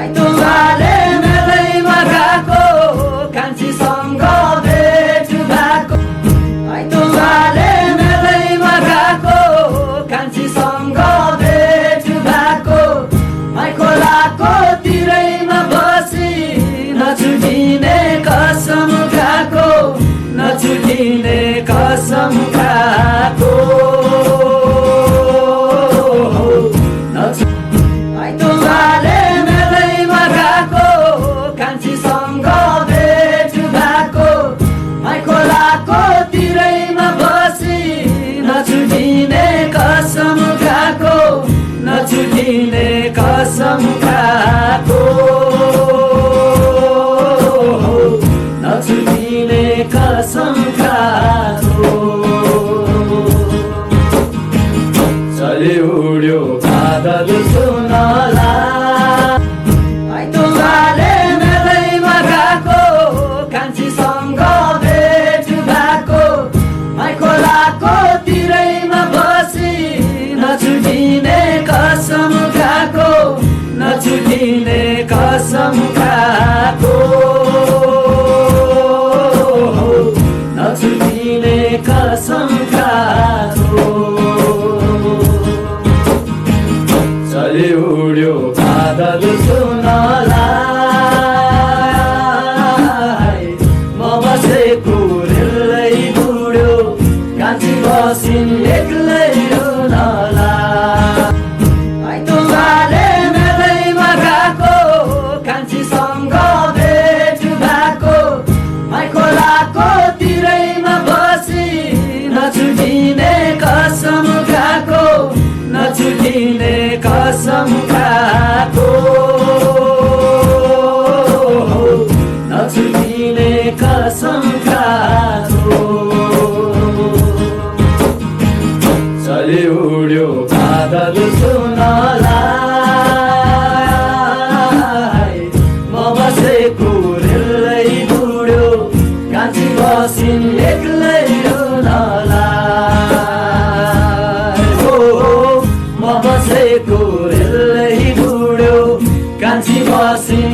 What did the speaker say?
आइतबारे मेलैमा गएको कान्छीसँग भेट भएको आइतबारे मेलैमा गएको कान्छीसँग भेट भएको खोलाको तिरैमा बसी नछुटिने कसम खाएको नछुटिने कसम खाएको आइतबारे मेलैमा गएको कान्छीसँग भेट भएको खोलाको तिरैमा बसी नछुटिने कसम खाएको नछुटिने कसम खाएको नछुटिने कसम खाएको चली उड्यो बादल सुनला आइतबारे मेलैमा गएको कान्छीसँग भेट भएको खोलाको तिरैमा बसी नछुटिने कसम खाएको नछुटिने कसम खाएको नछुटिने कसम खाएको चली उड्यो बादल सुनला म बसेको रेलै बुड्यो कान्छी बसिन् एक्लै रुनला आइतबारे मेलैमा गएको कान्छीसँग भेट भएको खोलाको तिरैमा बसी नछुटिने कसम खाएको नछुटिने कसम खाएको नछुटिने कसम खाएको चली उड्यो बादल सुनला म बसेको रेलै बुड्यो कान्छी बसिन् एक्लै रुनला म बसेको रेलै बुड्यो कान्छी बसिन्